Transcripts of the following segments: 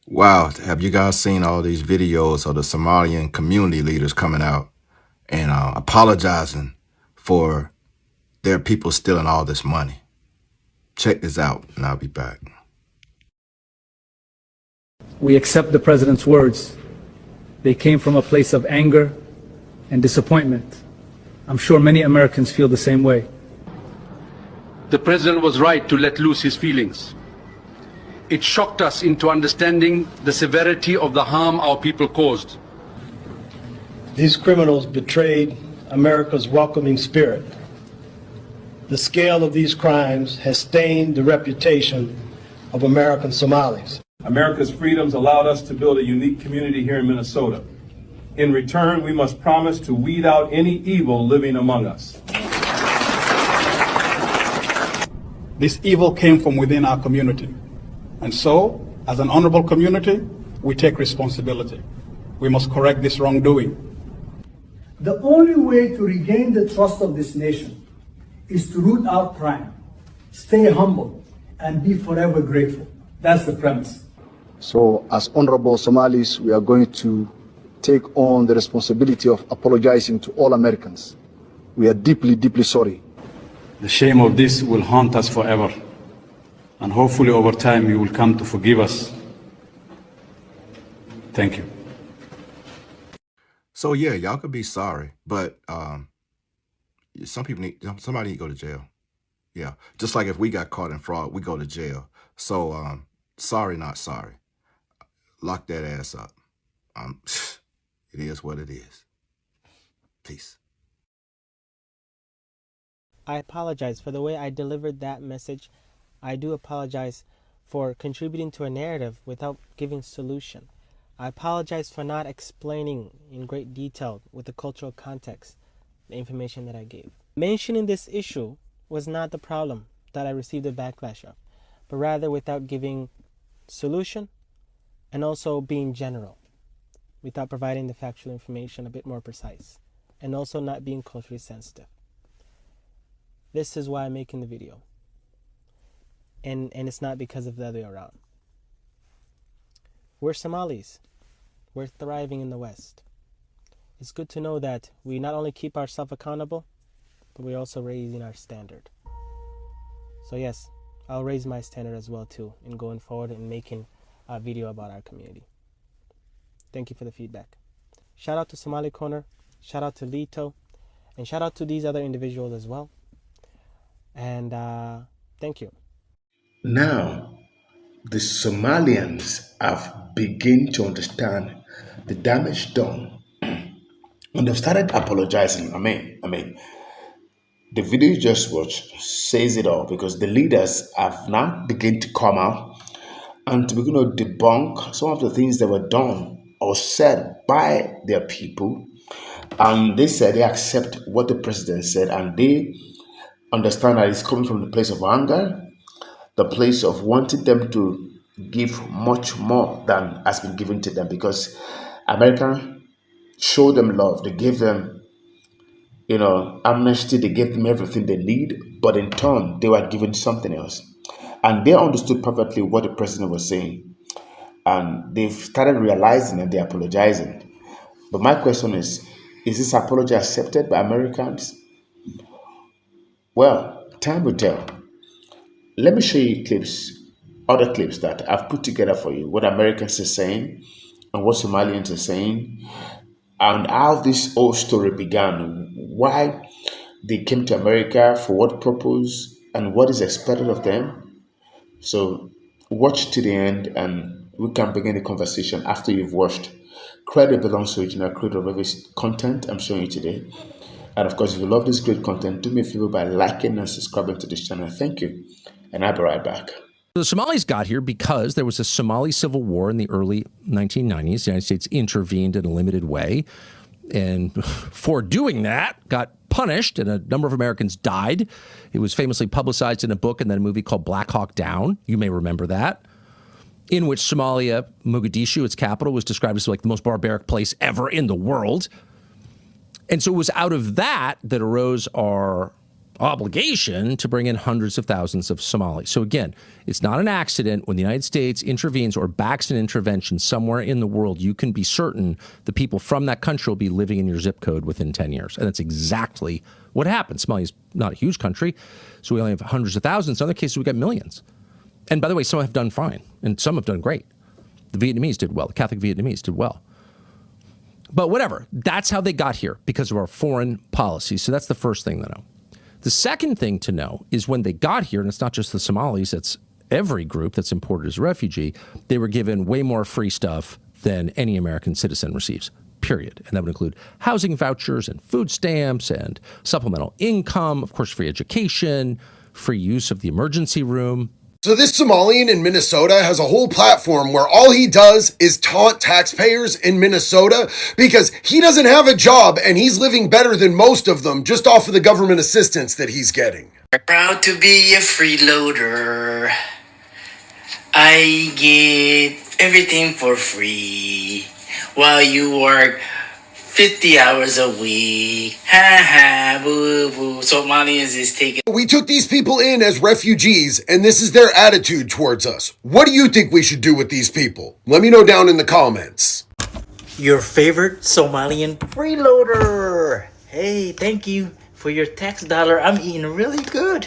Wow, have you guys seen all these videos of the Somalian community leaders coming out and apologizing for their people stealing all this money? Check this out, and I'll be back. We accept the president's words. They came from a place of anger and disappointment. I'm sure many Americans feel the same way. The president was right to let loose his feelings. It shocked us into understanding the severity of the harm our people caused. These criminals betrayed America's welcoming spirit. The scale of these crimes has stained the reputation of American Somalis. America's freedoms allowed us to build a unique community here in Minnesota. In return, we must promise to weed out any evil living among us. This evil came from within our community. And so, as an honorable community, we take responsibility. We must correct this wrongdoing. The only way to regain the trust of this nation is to root out crime, stay humble, and be forever grateful. That's the premise. So, as honorable Somalis, we are going to take on the responsibility of apologizing to all Americans. We are deeply, deeply sorry. The shame of this will haunt us forever. And hopefully over time you will come to forgive us. Thank you. So yeah, y'all could be sorry, but somebody need to go to jail. Yeah, just like if we got caught in fraud, we go to jail. So sorry, not sorry. Lock that ass up. It is what it is. Peace. I apologize for the way I delivered that message. I do apologize for contributing to a narrative without giving solution. I apologize for not explaining in great detail with the cultural context the information that I gave. Mentioning this issue was not the problem that I received a backlash of, but rather without giving solution and also being general, without providing the factual information a bit more precise, and also not being culturally sensitive. This is why I'm making the video. And it's not because of the other way around. We're Somalis. We're thriving in the West. It's good to know that we not only keep ourselves accountable, but we're also raising our standard. So yes, I'll raise my standard as well too in going forward and making a video about our community. Thank you for the feedback. Shout out to Somali Corner, shout out to Lito, and shout out to these other individuals as well. And thank you. Now, the Somalians have begun to understand the damage done, and they've started apologizing. I mean, the video you just watched says it all, because the leaders have now begun to come out and to begin to debunk some of the things that were done or said by their people. And they said they accept what the president said, and they understand that it's coming from the place of anger, the place of wanting them to give much more than has been given to them, because America showed them love. They gave them, amnesty. They gave them everything they need, but in turn, they were given something else. And they understood perfectly what the president was saying. And they've started realizing and they're apologizing. But my question is this apology accepted by Americans? Well, time will tell. Let me show you other clips that I've put together for you, what Americans are saying and what Somalians are saying, and how this whole story began, why they came to America, for what purpose, and what is expected of them. So watch to the end and we can begin the conversation after you've watched. Credit belongs to original creator of every content I'm showing you today. And of course, if you love this great content, do me a favor by liking and subscribing to this channel. Thank you. And I'll be right back. The Somalis got here because there was a Somali civil war in the early 1990s. The United States intervened in a limited way. And for doing that, got punished, and a number of Americans died. It was famously publicized in a book and then a movie called Black Hawk Down. You may remember that, in which Somalia, Mogadishu, its capital, was described as like the most barbaric place ever in the world. And so it was out of that that arose our obligation to bring in hundreds of thousands of Somalis. So again, it's not an accident when the United States intervenes or backs an intervention somewhere in the world. You can be certain the people from that country will be living in your zip code within 10 years. And that's exactly what happened. Somalia is not a huge country, so we only have hundreds of thousands. In other cases, we got millions. And by the way, some have done fine, and some have done great. The Vietnamese did well. The Catholic Vietnamese did well. But whatever, that's how they got here, because of our foreign policy. So that's the first thing to know. The second thing to know is when they got here, and it's not just the Somalis, it's every group that's imported as a refugee, they were given way more free stuff than any American citizen receives, period. And that would include housing vouchers and food stamps and supplemental income, of course, free education, free use of the emergency room. So this Somalian in Minnesota has a whole platform where all he does is taunt taxpayers in Minnesota because he doesn't have a job and he's living better than most of them just off of the government assistance that he's getting. Proud to be a freeloader. I get everything for free while you work 50 hours a week. Ha ha, boo boo. Somalians is taking. We took these people in as refugees, and this is their attitude towards us. What do you think we should do with these people? Let me know down in the comments. Your favorite Somalian freeloader. Hey, thank you for your tax dollar. I'm eating really good.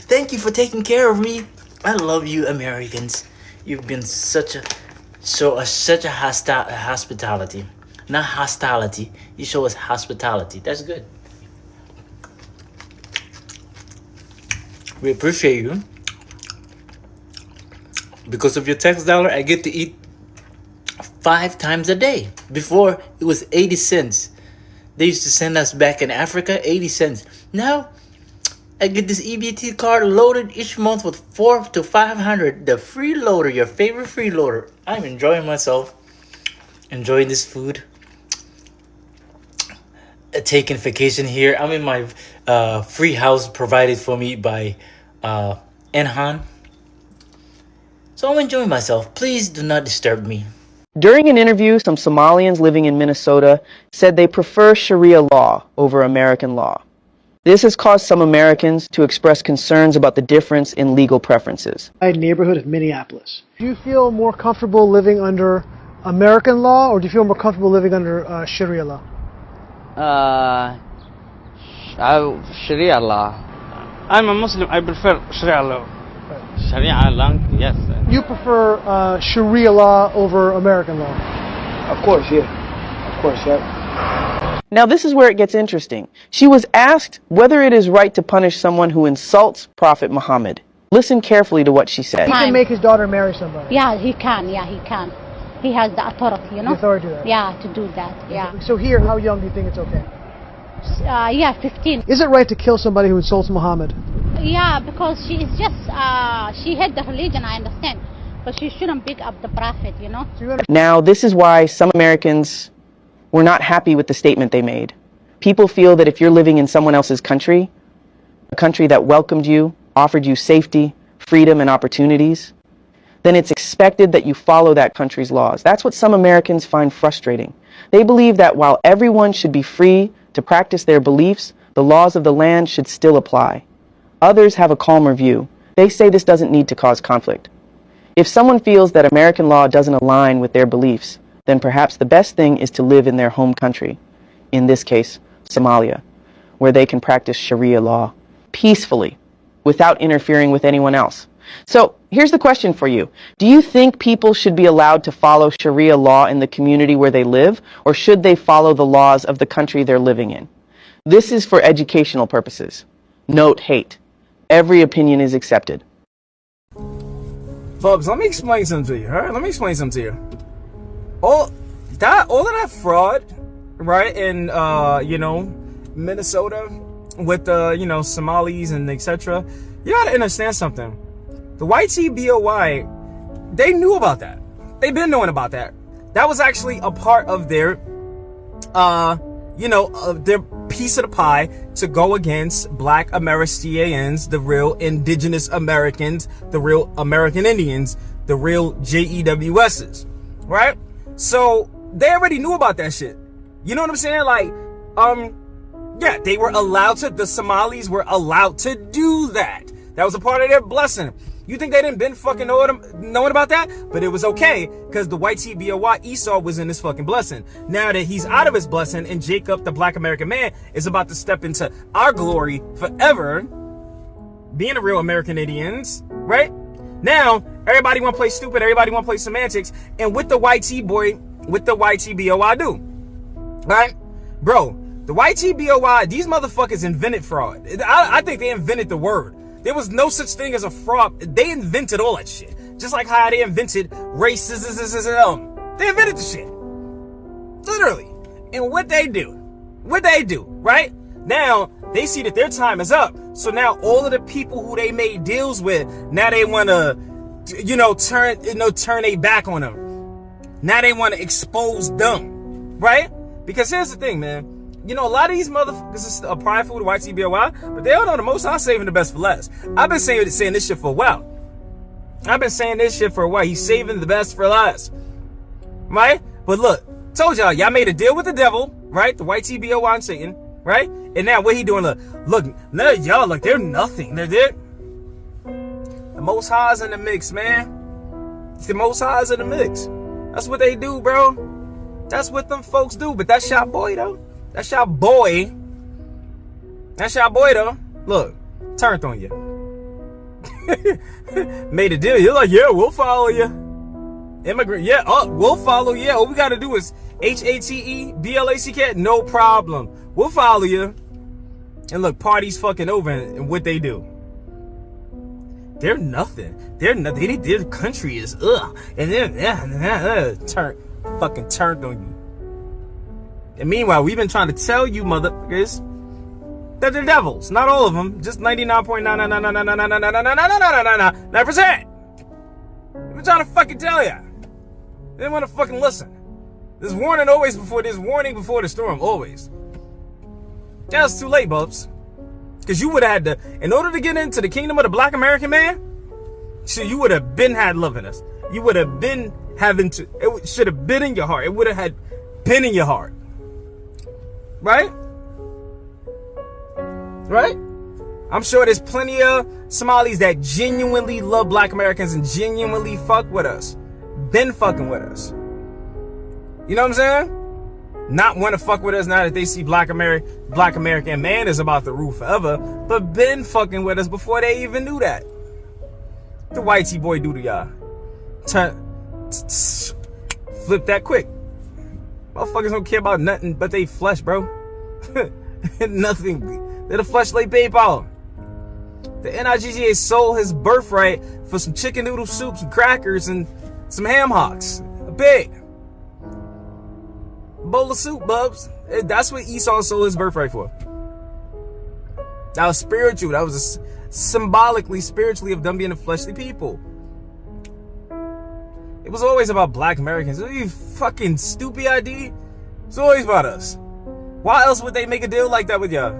Thank you for taking care of me. I love you, Americans. You've been such a hospitality. Not hostility. You show us hospitality. That's good. We appreciate you. Because of your tax dollar, I get to eat 5 times a day. Before, it was 80 cents. They used to send us back in Africa, 80 cents. Now, I get this EBT card loaded each month with 400 to 500. The freeloader, your favorite freeloader. I'm enjoying myself. Enjoying this food. Taking vacation here. I'm in my free house provided for me by Enhan. So I'm enjoying myself. Please do not disturb me. During an interview, some Somalians living in Minnesota said they prefer Sharia law over American law. This has caused some Americans to express concerns about the difference in legal preferences. Neighborhood of Minneapolis. Do you feel more comfortable living under American law, or do you feel more comfortable living under Sharia law? Sharia law. I'm a Muslim. I prefer Sharia law. Sharia law, yes. You prefer Sharia law over American law? Of course, yeah. Of course, yeah. Now this is where it gets interesting. She was asked whether it is right to punish someone who insults Prophet Muhammad. Listen carefully to what she said. He can make his daughter marry somebody. Yeah, he can. Yeah, he can. He has the authority, you know? The authority to do that. Yeah, to do that, yeah. So here, how young do you think it's okay? Yeah, 15. Is it right to kill somebody who insults Muhammad? Yeah, because she is just, she hid the religion, I understand. But she shouldn't pick up the prophet, you know? Now, this is why some Americans were not happy with the statement they made. People feel that if you're living in someone else's country, a country that welcomed you, offered you safety, freedom, and opportunities, then it's expected that you follow that country's laws. That's what some Americans find frustrating. They believe that while everyone should be free to practice their beliefs, the laws of the land should still apply. Others have a calmer view. They say this doesn't need to cause conflict. If someone feels that American law doesn't align with their beliefs, then perhaps the best thing is to live in their home country, in this case, Somalia, where they can practice Sharia law peacefully, without interfering with anyone else. So here's the question for you. Do you think people should be allowed to follow Sharia law in the community where they live, or should they follow the laws of the country they're living in? This is for educational purposes. Note hate. Every opinion is accepted. Bubs, let me explain something to you, all right? Let me explain something to you. All of that fraud, right, in, Minnesota with the, Somalis and etc., you gotta understand something. The YTBOY, they knew about that. They've been knowing about that. That was actually a part of their, their piece of the pie to go against Black Amerindians, the real indigenous Americans, the real American Indians, the real JEWSs, right? So they already knew about that shit. You know what I'm saying? Like, Yeah, they were allowed to, the Somalis were allowed to do that. That was a part of their blessing. You think they didn't been fucking knowing about that? But it was okay, because the white TBOY Esau was in his fucking blessing. Now that he's out of his blessing and Jacob, the black American man, is about to step into our glory forever, being a real American Indians, right? Now, everybody want to play stupid, everybody want to play semantics, and what the white T-boy, with the white TBOY do, right? Bro, the white TBOY, these motherfuckers invented fraud. I think they invented the word. There was no such thing as a fraud. They invented all that shit. Just like how they invented racism. They invented the shit. Literally. And what they do, right? Now, they see that their time is up. So now all of the people who they made deals with, now they want to, turn their back on them. Now they want to expose them, right? Because here's the thing, man. A lot of these motherfuckers is prideful to white TBOY, but they all know the Most High saving the best for last. I've been saying this shit for a while. He's saving the best for last, right? But look, told y'all made a deal with the devil, right? The white TBOY and Satan, right? And now what he doing? Look, none of y'all, they're nothing. They're there. The Most High's in the mix, man. The Most High's in the mix. That's what they do, bro. That's what them folks do. But that's y'all boy, though. That's y'all boy. Though. Look, turned on you. Made a deal. You're like, yeah, we'll follow you. Immigrant, yeah, we'll follow you. All we got to do is HATEBLACK. No problem. We'll follow you. And look, party's fucking over, and what they do? They're nothing. Their country is and then turned on you. And meanwhile, we've been trying to tell you motherfuckers that they're devils. Not all of them, just 99.99999999999%. We've been trying to fucking tell ya. They didn't want to fucking listen. There's warning before the storm, always. That was too late, Bubs. Because you would have had to, in order to get into the kingdom of the black American man, so you would have been had love in us. You would have been having to, it should have been in your heart. It would have had been in your heart. Right? I'm sure there's plenty of Somalis that genuinely love black Americans and genuinely fuck with us. Been fucking with us. You know what I'm saying? Not want to fuck with us now that they see black American man is about to rule forever, but been fucking with us before they even knew that. The white T-boy do to y'all. Flip that quick. Motherfuckers don't care about nothing but they flesh, bro. Nothing. They're the fleshly people. The NIGGA sold his birthright for some chicken noodle soup, some crackers, and some ham hocks. A big bowl of soup, Bubs. That's what Esau sold his birthright for. That was spiritual. That was symbolically, spiritually of them being a fleshly people. It was always about black Americans. You fucking stupid ID. It's always about us. Why else would they make a deal like that with y'all?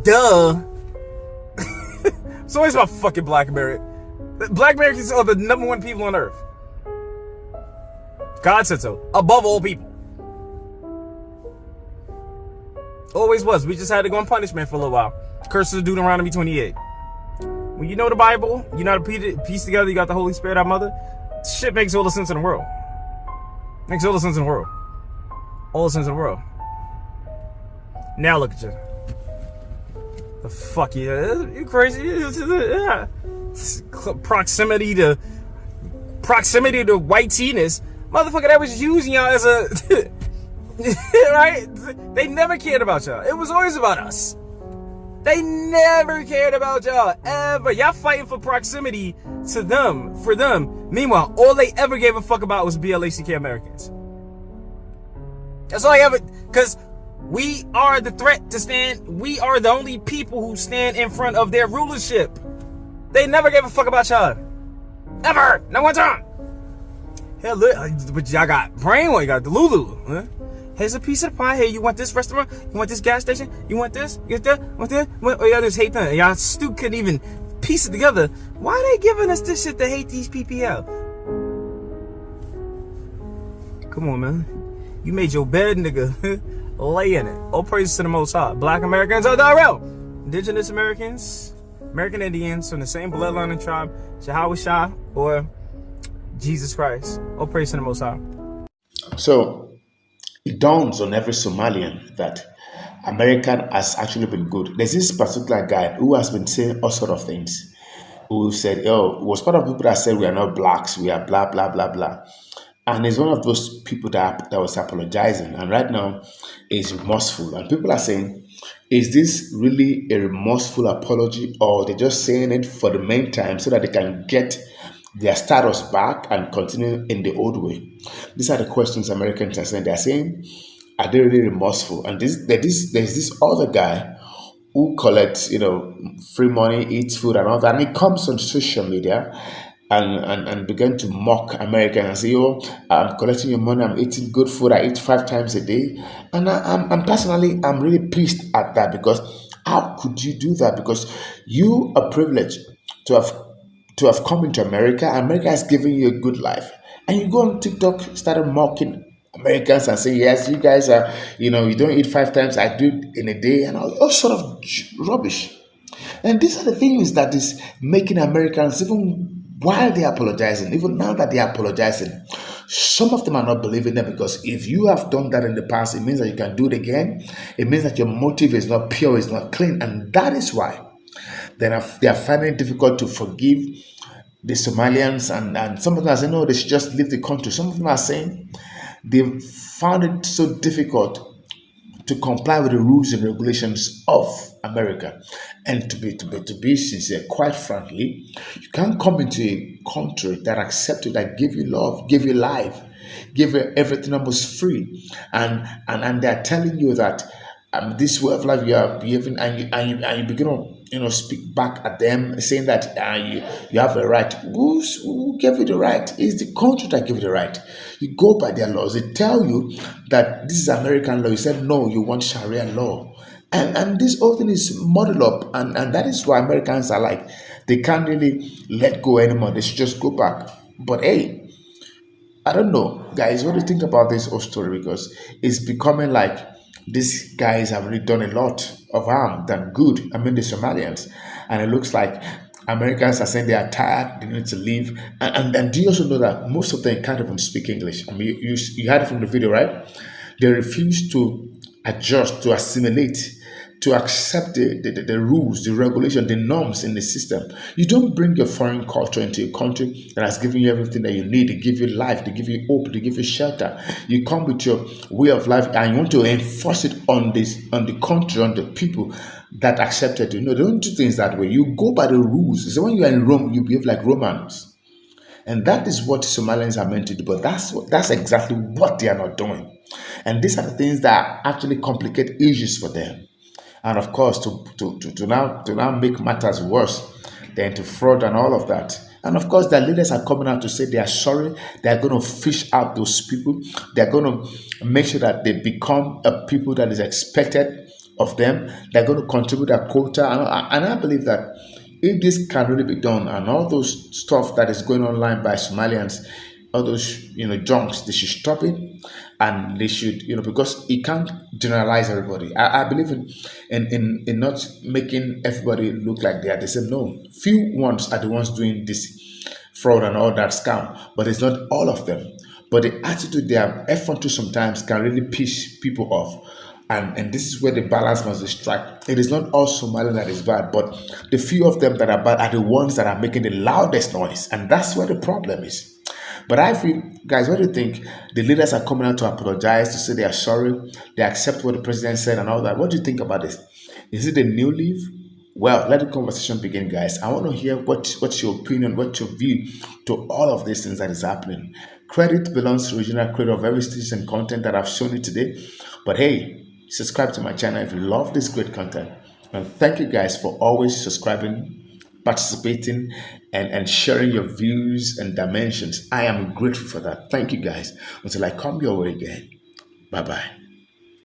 Duh. It's always about fucking black Americans. Black Americans are the #1 people on earth. God said so. Above all people. Always was. We just had to go on punishment for a little while. Curses of Deuteronomy 28. When you know the Bible, you know how to piece together, you got the Holy Spirit, our mother, shit makes all the sense in the world. Makes all the sense in the world. All the sense in the world. Now look at you. The fuck you crazy? Proximity to white-ness. Motherfucker, that was using y'all as a right? They never cared about y'all. It was always about us. They never cared about y'all, ever. Y'all fighting for proximity to them, for them. Meanwhile, all they ever gave a fuck about was BLACK Americans. That's all I ever, because we are the threat to stand, we are the only people who stand in front of their rulership. They never gave a fuck about y'all. Ever. Not one time. Hell, but y'all got brainwash, you got the Lulu. Huh? Here's a piece of the pie. Hey, you want this restaurant? You want this gas station? You want this? You want that? Want that? Oh, y'all just hate that. Y'all still couldn't even piece it together. Why are they giving us this shit to hate these PPL? Come on, man. You made your bed, nigga. lay in it. All praise to the Most High. Black Americans are the real. Indigenous Americans, American Indians from the same bloodline and tribe, Shah or Jesus Christ. All praise to the Most High. So it dawns on every Somalian that American has actually been good. There's this particular guy who has been saying all sort of things. Who said, "Oh, was part of people that said we are not blacks, we are blah blah blah blah," and he's one of those people that was apologizing, and right now is remorseful. And people are saying, "Is this really a remorseful apology, or they're just saying it for the meantime so that they can get their status back and continue in the old way?" These are the questions Americans are saying. They're saying, "Are they really remorseful?" And there's this other guy who collects, free money, eats food and all that. And he comes on social media and began to mock America and say, "Oh, I'm collecting your money, I'm eating good food, I eat 5 times a day." And I'm personally, I'm really pissed at that, because how could you do that? Because you are privileged to have come into America. America has given you a good life. And you go on TikTok, started mocking Americans and say, "Yes, you guys are, you don't eat 5 times, I do it in a day," and all sort of rubbish. And these are the things that is making Americans, even while they're apologizing, even now that they're apologizing, some of them are not believing them, because if you have done that in the past, it means that you can do it again. It means that your motive is not pure, is not clean. And that is why they are finding it difficult to forgive the Somalians, and some of them are saying, "No, they should just leave the country." Some of them are saying they found it so difficult to comply with the rules and regulations of America. And to be sincere, quite frankly, you can't come into a country that accepts you, that give you love, give you life, give you everything almost free, and they're telling you that this way of life you are behaving, and you begin to speak back at them, saying that you have a right. Who gave you the right? It's the country that gave you the right. You go by their laws. They tell you that this is American law. You said no, you want Sharia law, and this whole thing is muddled up, and that is why Americans are like, they can't really let go anymore. They should just go back. But hey, I don't know, guys, what do you think about this whole story? Because it's becoming like these guys have really done a lot of harm than good. I mean, the Somalians. And it looks like Americans are saying they are tired, they need to leave. And do you also know that most of them can't even speak English? I mean, you heard it from the video, right? They refuse to adjust, to assimilate, to accept the rules, the regulation, the norms in the system. You don't bring your foreign culture into a country that has given you everything that you need. They give you life, they give you hope, they give you shelter. You come with your way of life and you want to enforce it on the country, on the people that accepted you. No, they don't do things that way. You go by the rules. So when you are in Rome, you behave like Romans. And that is what Somalians are meant to do. But that's exactly what they are not doing. And these are the things that actually complicate issues for them. And of course, to now make matters worse, they're into fraud and all of that. And of course, their leaders are coming out to say they are sorry. They're going to fish out those people. They're going to make sure that they become a people that is expected of them. They're going to contribute a quota. And I believe that if this can really be done, and all those stuff that is going online by Somalians, all those junks, they should stop it. And they should, because it can't generalize everybody. I believe in not making everybody look like they are the same. No, few ones are the ones doing this fraud and all that scam, but it's not all of them. But the attitude they have effort to sometimes can really piss people off. And this is where the balance must be struck. It is not all Somalians that is bad, but the few of them that are bad are the ones that are making the loudest noise. And that's where the problem is. But I feel, guys, what do you think? The leaders are coming out to apologize, to say they are sorry, they accept what the president said and all that. What do you think about this? Is it a new leaf? Well, let the conversation begin, guys. I want to hear what's your opinion, what's your view to all of these things that is happening. Credit belongs to the original creator of every stitch and content that I've shown you today. But hey, subscribe to my channel if you love this great content. And thank you guys for always subscribing, participating, and sharing your views and dimensions. I am grateful for that. Thank you guys. Until I come your way again. Bye-bye.